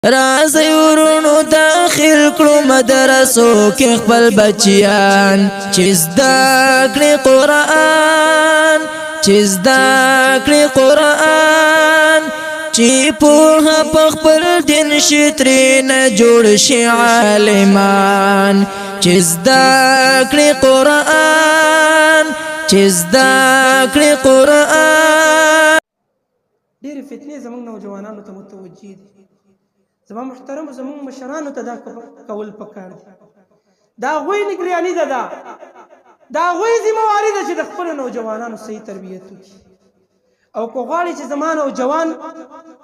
رازی ورونو داخل کړو مدرسو کې خپل بچیان چې زده کړي قرآن چې په خپل دین شي ترې نه جوړ شي عالمان چې زده کړي قرآن ډېرې فتنې زموږ نوجوانانو ته متوجه دي. زما محترم زموږ مشرانو ته دا کول پکار دي. دا هغوی نگراني ده، دا هغوی ذمهواري ده چې د خپلو نوجوانانو صحیح تربیت وکړي. او که غواړي چې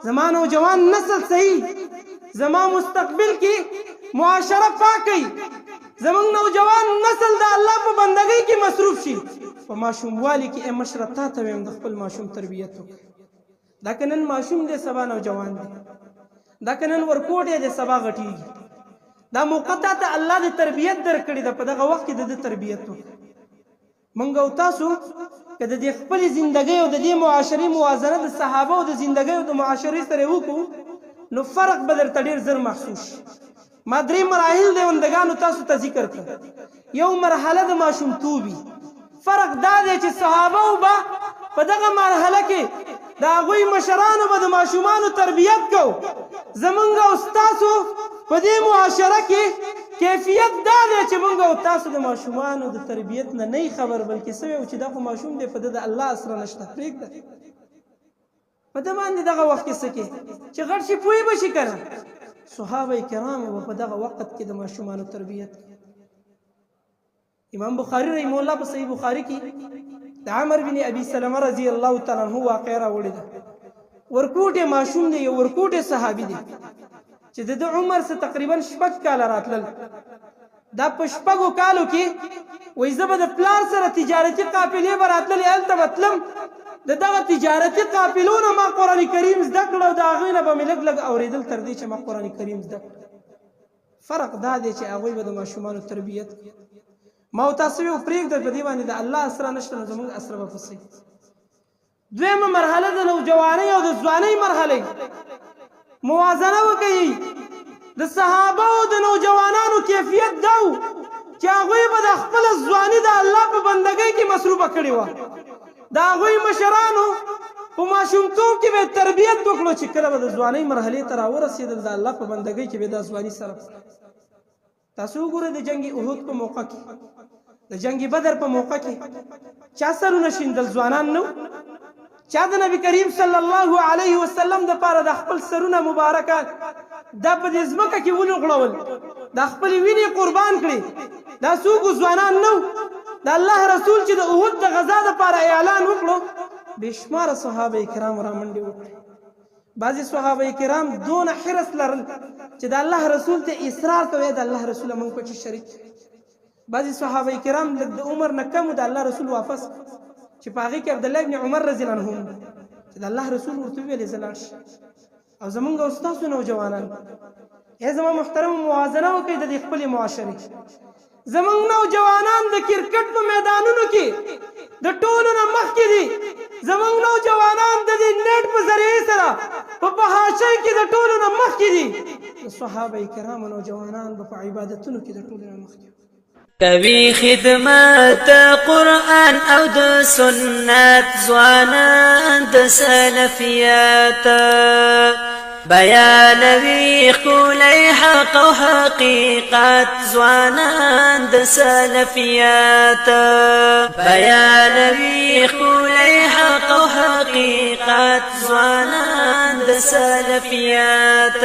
زما نوجوان نسل صحیح، زما مستقبل کې معاشره پاکي، زموږ نوجوان نسل د الله په بندګۍ کې مصروف شي، په ماشوموالي کې مشره تا ته وایم د خپل ماشوم تربیت وکړي. دا که نن ماشوم دی سبا نوجوان دی، دا که نن ورکوټ دی سبا غټیږي. دا موقع ته الله د تربیت درکړې ده، په دغه وخت کې د تربیت وکړه. موږ او تاسو که د دې خپلې زندګۍ او د دې معاشرې موازنه د صحابه او د زندګۍ او د معاشرې سره وکړو، نو فرق به درته ډېر زر محسوس شي. ما 3 مراحل د ژوندګانو تاسو ته ذکر کړل. یو مرحله د ماشومتوبي، فرق دا دی چې صحابه به په دغه مرحله کې د هغوی مشرانو به د ماشومانو تربیت کو. زمونږ او ستاسو په دې معاشره کې کیفیت دا دی چې مونږ او تاسو د ماشومانو د تربیت نه نه خبر، بلکې څه وایو چې دا خو ماشوم دی، په ده د الله اسره نشته، پرېږده په ده باندې دغه وخت کې څه کې چې غټ شي پوه به شي که نه. صحابه کرامو به په دغه وخت کې د ماشومانو تربیت. امام بخاري رحمه الله په صحیح بخاري کې د عمر بن ابي سلمه رضی الله تعالی عنہ واقعه راوړې ده. ورکوټه ماشوم دی، یو ورکوټه صحابي دی چې د عمر څخه تقریبا 6 کال راتلل. دا په 6 کالو کې وایي زه به د پلار سره تجارتي قافلې به راتللې، هلته به تلم، دغه تجارتي قافلونو ما قرآن کریم زده کړ او د هغوی نه به مې لږ لږ اورېدل تر دې چې ما قرآن کریم زده کړ. فرق دا دی چې هغوی به د ماشومانو تربیت کوي. ما او تاسو یو پرېږده په دې باندې د الله اسره نشته، نو زموږ اسره به پسې. دویمه مرحله د نوجوانۍ او د ځوانۍ مرحله، موازنه وکړئ. د صحابه او د نوجوانانو کیفیت دا و چې هغوی به د خپله ځواني د الله په بندګۍ کې مصروفه کړې وه. د هغوی مشرانو په ماشومتوب کې به تربیت وکړو چې کله به د ځوانۍ مرحلې ته راورسېدل، د الله په بندګۍ کې به دا ځواني صرف. تاسو وګورئ د جنګ احد په موقع کې، د جنگ بدر په موقع کې چا سرونه شیندل؟ ځوانان نو؟ چا د نبی کریم صلی الله علیه وسلم د پاره د خپل سرونه مبارکه دا په دې ځمکه کې ونغړول، د خپل وینې قربان کړي؟ دا څوک ځوانان نو؟ د الله رسول چې د احد د غزا د پاره اعلان وکړو، بشمار صحابه کرام را منډې وکړې. بعضې صحابه کرام دونه حرص لرل چې د الله رسول ته اصرار کوي، د الله رسول موږ په کې شریک. بعضې صحابه کرام د عمر نه کم د الله رسول واپس چې په هغې کې عبدالله ابن عمر رضی الله عنه چې د الله رسول ورته وویلې زه لاړ شم. او زمونږ او ستاسو نوجوانان ای زما محترم موازنه وکړئ د دې خپلې معاشرې. زمونږ نوجوانان د کرکټ په میدانونو کې د ټولو نه مخکې دي. زمونږ نوجوانان د دې نیټ په ذریعې سره په فحاشۍ کې د ټولو نه مخکې دي. د صحابه کرامو نوجوانان به په عبادتونو کې د ټولو نه مخکې کوي خدمت قرآن او د سنت، ځوانان د سلفیات بیانوي ښکلی حق او حقیقت. ځوانان د سلفیات بیانوي ښکلی حق او حقیقت. ځوانان د سلفیات